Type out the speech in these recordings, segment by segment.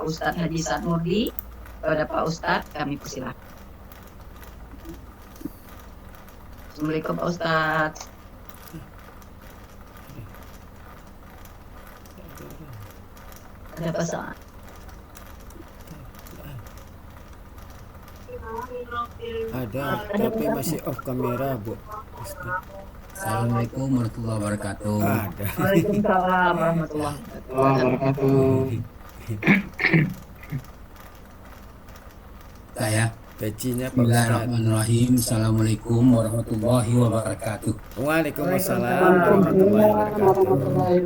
Ustadz Haji Sanurdi. Kepada Pak Ustadz kami persilakan. Assalamualaikum Pak Ustadz. Ada pasal. Ada, tapi masih off kamera, Bu. Assalamualaikum warahmatullahi wabarakatuh. Ada. Waalaikumsalam warahmatullahi wabarakatuh. Saya Pecinya Pak Ustaz. Bismillahirrahmanirrahim. Assalamualaikum warahmatullahi wabarakatuh. Waalaikumsalam warahmatullahi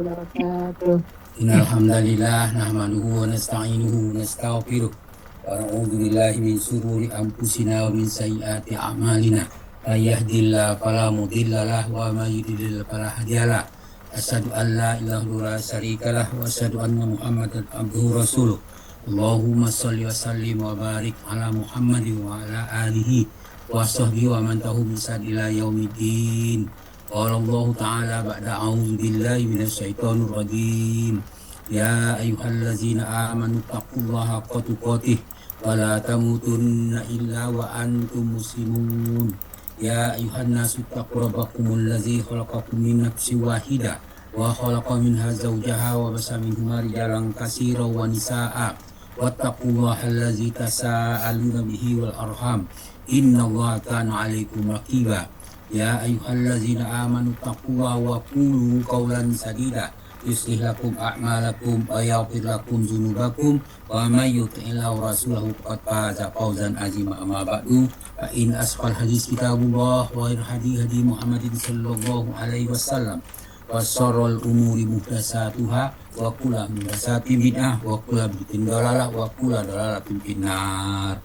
wabarakatuh. Innal hamdalillah nahmaduhu wa nasta'inuhu wa nastaghfiruh wa na'udzu billahi min shururi anfusina wa min sayyiati a'malina. May yahdihillahu fala mudilla lahu wa may yudlil fala hadiyalah. Asyhadu an la ilaha illallah syarikalah wa asyhadu anna Muhammadan abduhu rasuluh. Allahumma shalli wa sallim wa barik ala Muhammadin wa ala alihi wa sahbihi wa man tabi'ahum bi ihsan ila yaumiddin. Qala Allah ta'ala ba'da a'udzu billahi minasy syaithanir rajim. Ya ayyuhallazina amanu taqullaha haqqa tuqatih wa la tamutunna illa wa antum muslimun. Ya ayyuhan nasu taqu rabbakumul ladzi khalaqakum min nafsin wahidah wa khalaqa minha zawjaha wa basa minhuma rijalan katsiran wa nisaa'a wattaqullaha allazi tasaaluna bihi wal arham innallaha kana 'alaikum raqiba. Ya ayyuhallazina amanu taqullaha wa qulu qawlan sadida yuslih lakum a'malakum wa yaghfir lakum dzunubakum wa may yuti'illahu rasulahu faqad faza fawzan 'azima. Amma ba'du fa in asqal hadis kitabullah wa khairul hadi Muhammadin sallallahu alaihi wasallam wa syarrul umuri muhdatsatuha wa kullu muhdatsatin bid'ah wa kullu bid'atin dhalalah wa kullu dhalalatin finnar.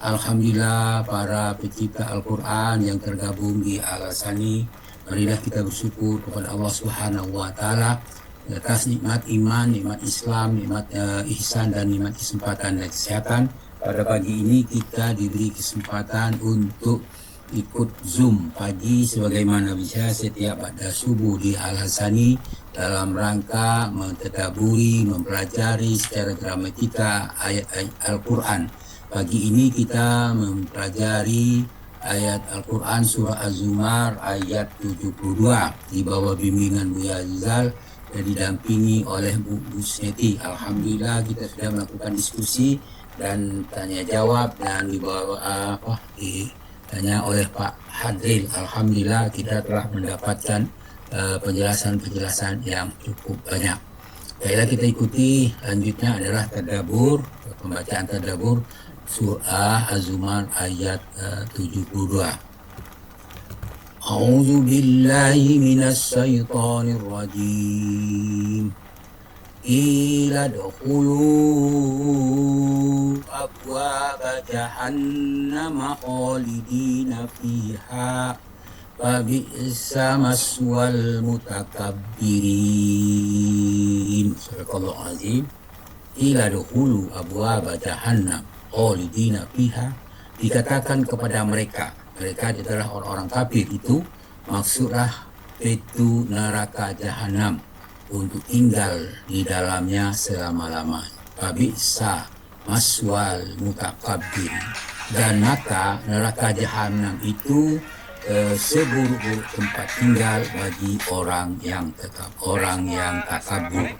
Alhamdulillah para pencipta Al-Quran yang tergabung di Al-Sani, marilah kita bersyukur kepada Allah Subhanahu wa Ta'ala atas nikmat iman, nikmat Islam, nikmat ihsan dan nikmat kesempatan dan kesehatan. Pada pagi ini kita diberi kesempatan untuk ikut Zoom pagi sebagaimana bisa setiap pada subuh di Al-Sani dalam rangka mentadaburi, mempelajari secara gramatika ayat-ayat Al-Quran. Pagi ini kita mempelajari ayat Al-Quran surah Az-Zumar ayat 72 di bawah bimbingan Buya Azizal dan didampingi oleh Bu Seti. Alhamdulillah kita sudah melakukan diskusi dan tanya jawab dan ditanya oleh Pak Hadril. Alhamdulillah kita telah mendapatkan penjelasan-penjelasan yang cukup banyak. Baiklah kita ikuti, lanjutnya adalah tadabbur, pembacaan tadabbur surah Az-Zumar ayat 72. A'udzu billahi minasy syaithanir rajim. Ila dukhulu abwaaba jahannam khalidina fiha fabi'sa maswal mutakabbirin. Sadaqallahu azim. Ila dukhulu abwaaba jahannam khalidina fiha, dikatakan kepada mereka adalah orang-orang kafir itu, maksudlah pintu neraka jahanam untuk tinggal di dalamnya selama-lamanya. Fabisa maswal mutakabbir, dan maka neraka jahanam itu seburuk-buruk tempat tinggal bagi orang yang takabur.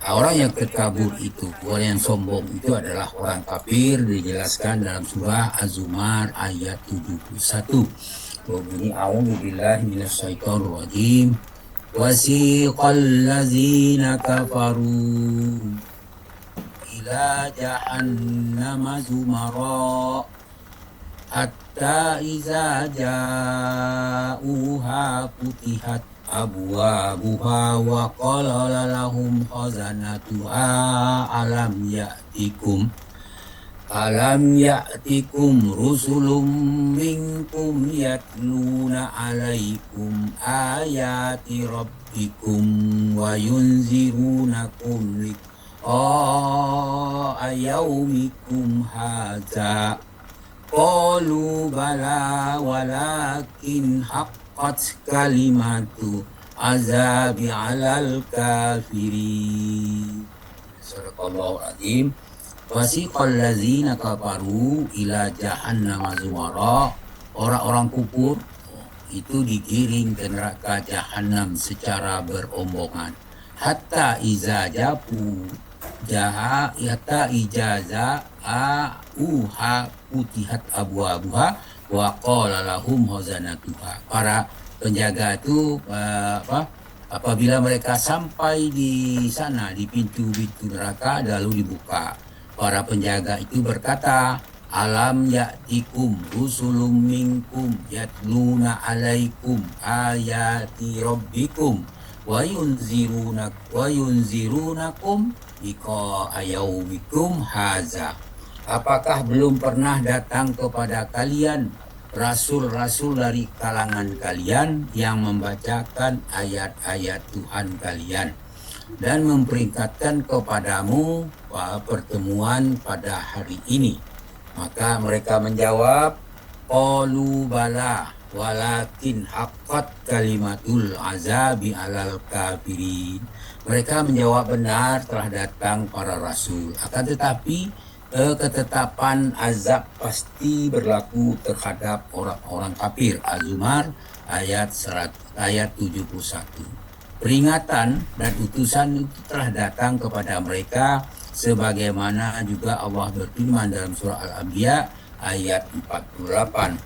Orang yang terkabur itu, orang yang sombong itu adalah orang kafir, dijelaskan dalam surah Az-Zumar ayat 71. Berbunyi a'udzu billahi minasyaitonir rajim. Wasiqal ladzina kafaru ila jahannama zumara hatta iza ja'uha futihat abwabuha wa qala lahum khazanatuha alam ya'tikum rusulun minkum yatluna alaikum ayati rabbikum wa yunzirunakum liqa'a yaumikum hadza. Qalu bala walakin haqqat kalimatu azabi alal kafirin. Sadaqallahu azim. Wasiqal ladzina kafaru ila jahannama zumara. Orang-orang kufur itu digiring ke neraka jahanam secara berombongan. Hatta iza jabu jaha hatta ijaza uha putihat abu-abuha wa qala lahum khazanatuha. Para penjaga itu apabila mereka sampai di sana di pintu-pintu neraka lalu dibuka. Para penjaga itu berkata, alam ya'tikum rusulun minkum yatluna alaikum ayati rabbikum wa yunzirunakum liqa yaumikum haza. Apakah belum pernah datang kepada kalian rasul-rasul dari kalangan kalian yang membacakan ayat-ayat Tuhan kalian dan memperingatkan kepadamu pertemuan pada hari ini? Maka mereka menjawab, qalu bala walakin haqqat kalimatul azabi alal kafirin. Mereka menjawab, benar telah datang para rasul, akan tetapi ketetapan azab pasti berlaku terhadap orang-orang kafir. Az-Zumar ayat 71. Peringatan dan utusan itu telah datang kepada mereka, sebagaimana juga Allah berfirman dalam surah Al-Anbiya ayat 48.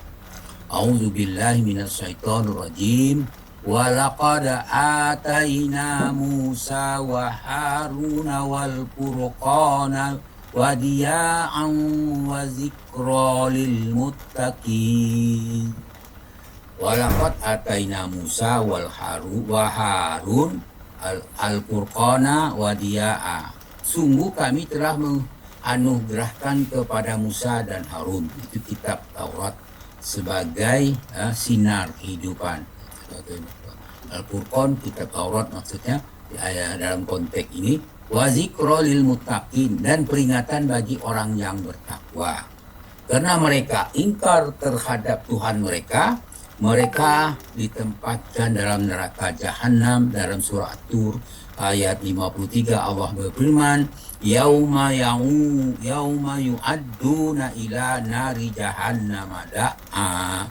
A'udzubillahi minasyaitonir rajim. Wa laqad atayna Musa wa Haruna wal furqana wa diya'an wa zikra lil muttaqin. Walaqad ataina Musa wa Harun al-Furqana wa diya'a. Sungguh kami telah menganugerahkan kepada Musa dan Harun itu kitab Taurat sebagai sinar kehidupan. Al-Furqan kitab Taurat maksudnya dalam konteks ini, wa zikra lil muttaqin, dan peringatan bagi orang yang bertakwa. Karena mereka ingkar terhadap Tuhan mereka, mereka ditempatkan dalam neraka jahanam. Dalam surah At-Tur ayat 53 Allah berfirman, yauma yu'adduna ila nari jahannam da'a.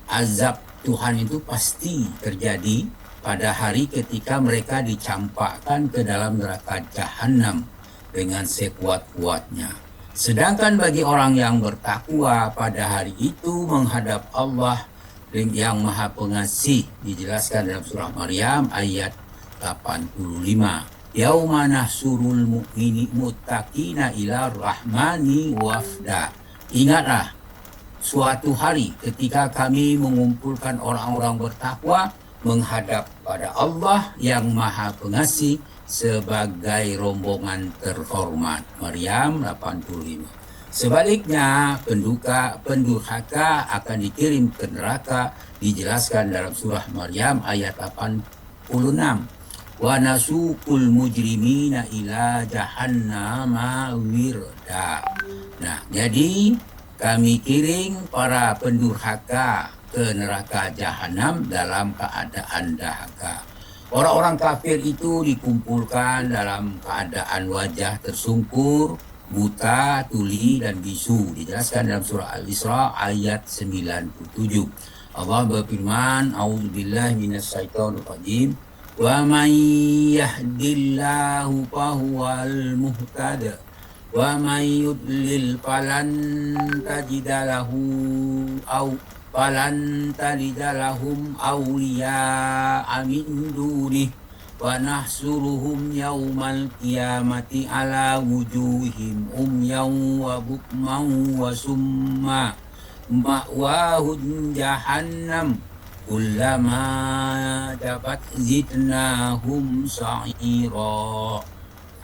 Azab Tuhan itu pasti terjadi pada hari ketika mereka dicampakkan ke dalam neraka jahanam dengan sekuat-kuatnya. Sedangkan bagi orang yang bertakwa pada hari itu menghadap Allah yang Maha Pengasih, dijelaskan dalam surah Maryam ayat 85. Yauma nahsurul muttaqina ila rahmani wafda. Ingatlah suatu hari ketika kami mengumpulkan orang-orang bertakwa menghadap pada Allah yang Maha Pengasih sebagai rombongan terhormat. Maryam 85. Sebaliknya, pendurhaka akan dikirim ke neraka, dijelaskan dalam surah Maryam ayat 86. Wa nasuqul mujrimina ila jahannama wirda. Nah, jadi kami kirim para pendurhaka ke neraka jahanam dalam keadaan dahaga. Orang-orang kafir itu dikumpulkan dalam keadaan wajah tersungkur, buta, tuli, dan bisu. Dijelaskan dalam surah Al-Isra ayat 97. Allah berfirman, a'udzubillahi minasyaitonir rajim. Wa man yahdillahu fahuwal muhtad wa man yudlil falan tajidalahum awliya'a min dunih wa nahsuruhum yaumal qiyamati ala wujuhim umyan wa bukman wa summa ma'wahum jahannam kullama dapat zidnahum sa'ira.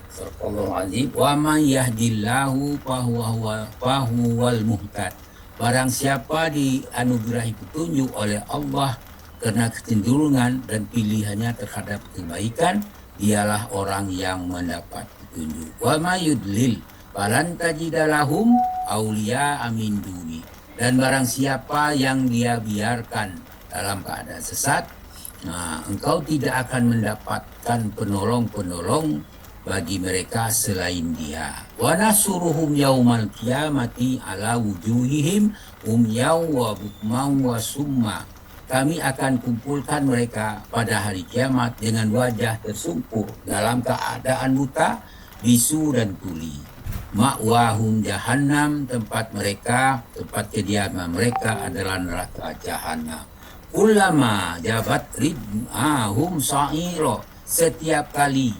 Sadaqallahul azim. Wa man yahdillahu fahuwal muhtad. Barang siapa dianugerahi petunjuk oleh Allah karena kecenderungan dan pilihannya terhadap kebaikan, dialah orang yang mendapat petunjuk. Wa may yudlil falan tajidalahum auliya min duni. Dan barang siapa yang dia biarkan dalam keadaan sesat, engkau tidak akan mendapatkan penolong-penolong bagi mereka selain dia. Wa nasuruhum yaumal qiyamati ala wujuhihim umyaw wa bukmaw wa summa. Kami akan kumpulkan mereka pada hari kiamat dengan wajah tersungkur dalam keadaan buta, bisu dan tuli. Ma'wahum jahannam, tempat kediaman mereka adalah neraka jahannam. Ulama jabat rid'ahum sa'iro, setiap kali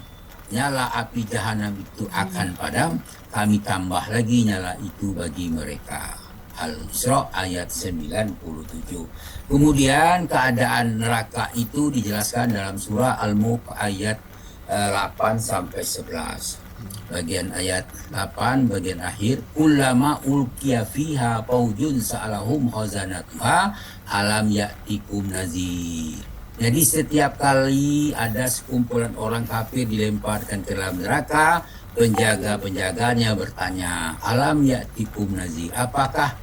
nyala api jahanam itu akan padam, kami tambah lagi nyala itu bagi mereka. Al-Isra ayat 97. Kemudian keadaan neraka itu dijelaskan dalam surah Al-Mulk ayat 8 sampai 11. Bagian ayat 8 bagian akhir, kullama ulqiya fiha faujun sa'alahum khazanatuha alam ya'tikum nazir. Jadi setiap kali ada sekumpulan orang kafir dilemparkan ke dalam neraka, penjaga-penjaganya bertanya, alam ya'tikum nazir, apakah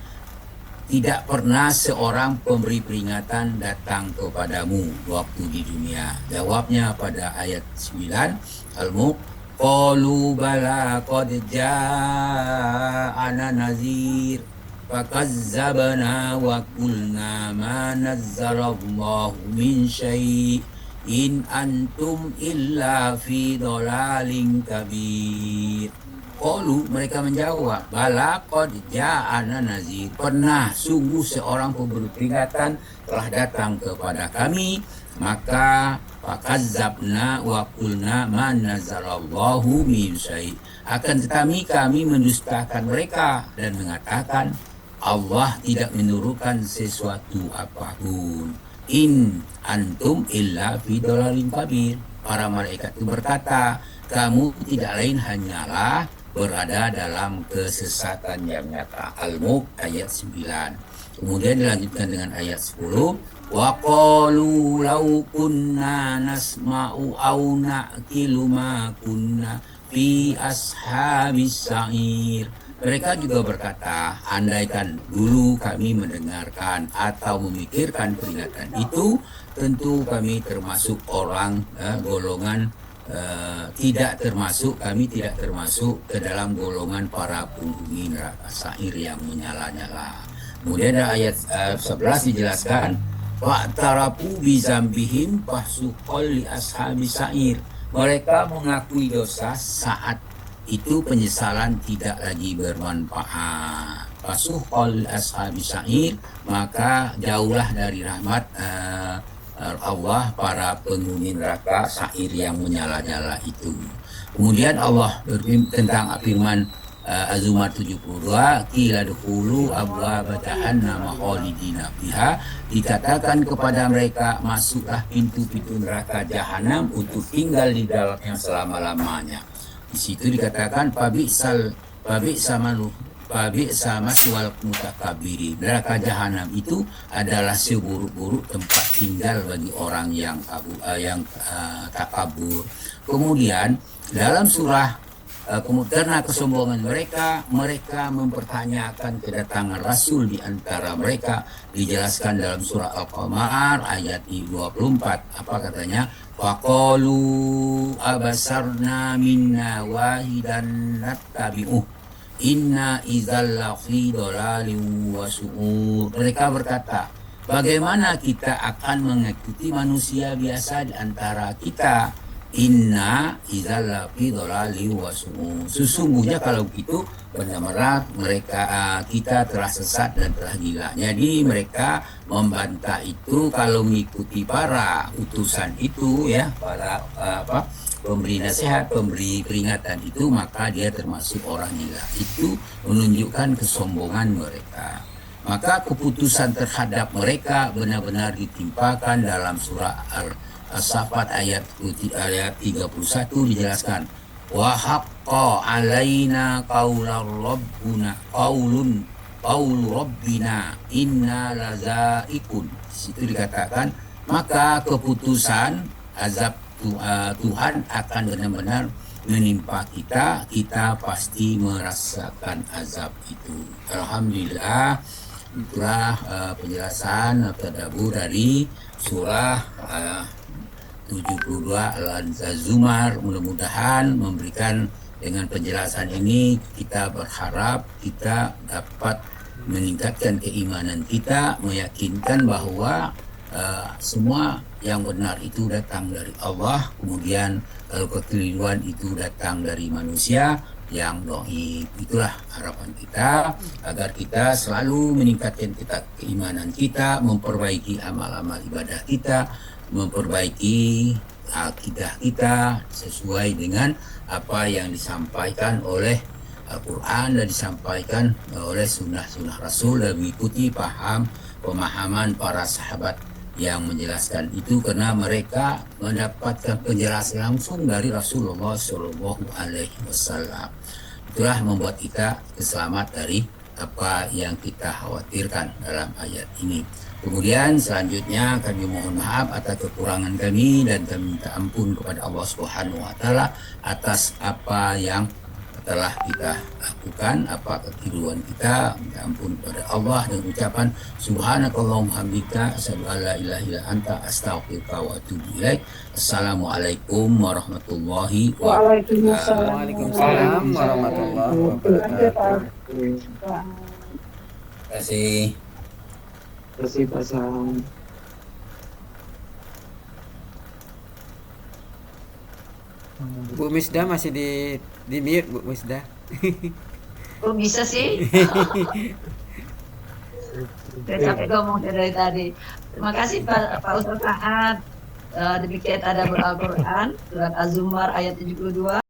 tidak pernah seorang pemberi peringatan datang kepadamu waktu di dunia? Jawabnya pada ayat 9 Al-Mulk, qalu bala qad ja'ana nazir fakazzabna wa qulna ma nazzalallahu min syai' in antum illa fi dhalalin kabir. Qalu, mereka menjawab, bala qad ja'ana nazir, pernah sungguh seorang pemberi peringatan telah datang kepada kami, maka fakazzabna wa qulna ma nazzalallahu min syai', akan tetapi kami mendustakan mereka dan mengatakan Allah tidak menurunkan sesuatu apapun. In antum illa fi dhalalin kabir. Para malaikat itu berkata, kamu tidak lain hanyalah berada dalam kesesatan yang nyata. Al-Mulk ayat 9. Kemudian dilanjutkan dengan ayat 10. Wa qalu law kunna nasma'u aw na'qilu ma kunna fi ashabis sa'ir. Mereka juga berkata, andaikan dulu kami mendengarkan atau memikirkan peringatan itu, tentu kami termasuk orang golongan kami tidak termasuk ke dalam golongan para penghuni neraka sa'ir yang menyala-nyala. Kemudian ada ayat 11 dijelaskan, wa'tarafu bi zambihim fasuqal li ashabi sa'ir. Mereka mengakui dosa, saat itu penyesalan tidak lagi bermanfaat. Fasuqal li ashabi sa'ir, maka jauhlah dari rahmat Allah para penghuni neraka sa'ir yang menyala-nyala itu. Kemudian Allah berfirman tentang firman Az-Zumar 72, qila dukhulu abwaaba jahannam khalidina fiha, dikatakan kepada mereka, masuklah pintu-pintu neraka jahanam untuk tinggal di dalamnya selama-lamanya. Di situ dikatakan Fabi'sa maswal mutakabiri. Neraka jahanam itu adalah seburuk-buruk tempat tinggal bagi orang yang takabur. Kemudian dalam surah karena kesombongan mereka mempertanyakan kedatangan Rasul di antara mereka, dijelaskan dalam surah Al-Qamar ayat 24. Apa katanya? Faqalu abasarna minna wahidan nattabi'uh inna idzal lafi dhalalin wa su'ur. Mereka berkata, bagaimana kita akan mengikuti manusia biasa di antara kita? Inna idzal lafi dhalalin wa su'ur. Sesungguhnya kalau begitu benar-benar kita telah sesat dan telah gila. Jadi mereka membantah itu kalau mengikuti para utusan itu, ya, para pemberi nasihat, pemberi peringatan itu, maka dia termasuk orang gila. Itu menunjukkan kesombongan mereka. Maka keputusan terhadap mereka benar-benar ditimpakan dalam surah As-Saffat ayat 31 dijelaskan, wa haqqa alaina qaulu rabbina inna lazaikun. Situ dikatakan, maka keputusan azab Tuhan akan benar-benar menimpa kita pasti merasakan azab itu. Alhamdulillah, itulah penjelasan tadabbur dari surah 72 Al-Zumar. Mudah-mudahan memberikan dengan penjelasan ini kita berharap kita dapat meningkatkan keimanan kita, meyakinkan bahwa semua yang benar itu datang dari Allah, kemudian kalau kekeliruan itu datang dari manusia yang dhaif. Itulah harapan kita agar kita selalu meningkatkan keimanan kita, memperbaiki amal-amal ibadah kita, memperbaiki akidah kita sesuai dengan apa yang disampaikan oleh Al-Quran dan disampaikan oleh sunnah-sunnah Rasul dan mengikuti pemahaman para sahabat yang menjelaskan itu, karena mereka mendapatkan penjelasan langsung dari Rasulullah Shallallahu Alaihi Wasallam. Itulah membuat kita selamat dari apa yang kita khawatirkan dalam ayat ini. Kemudian selanjutnya kami mohon maaf atas kekurangan kami dan kami minta ampun kepada Allah Subhanahu wa taala atas apa yang telah kita lakukan, apa kekeliruan kita. Minta ampun kepada Allah dan ucapan subhanakallahumma hamdika asyhadu an la ilaha illa anta astaghfiruka wa atubu ilaik. Assalamualaikum warahmatullahi wabarakatuh. Waalaikumsalam warahmatullahi wabarakatuh. Terima kasih. Terima kasih Pak Sam. Bu Misda masih di mute Bu Misda. Kok bisa sih? Saya sampai ngomong dari tadi. Terima kasih Pak Ustaz Saad. Demikian tadabbur Al-Quran surat Az-Zumar ayat 72.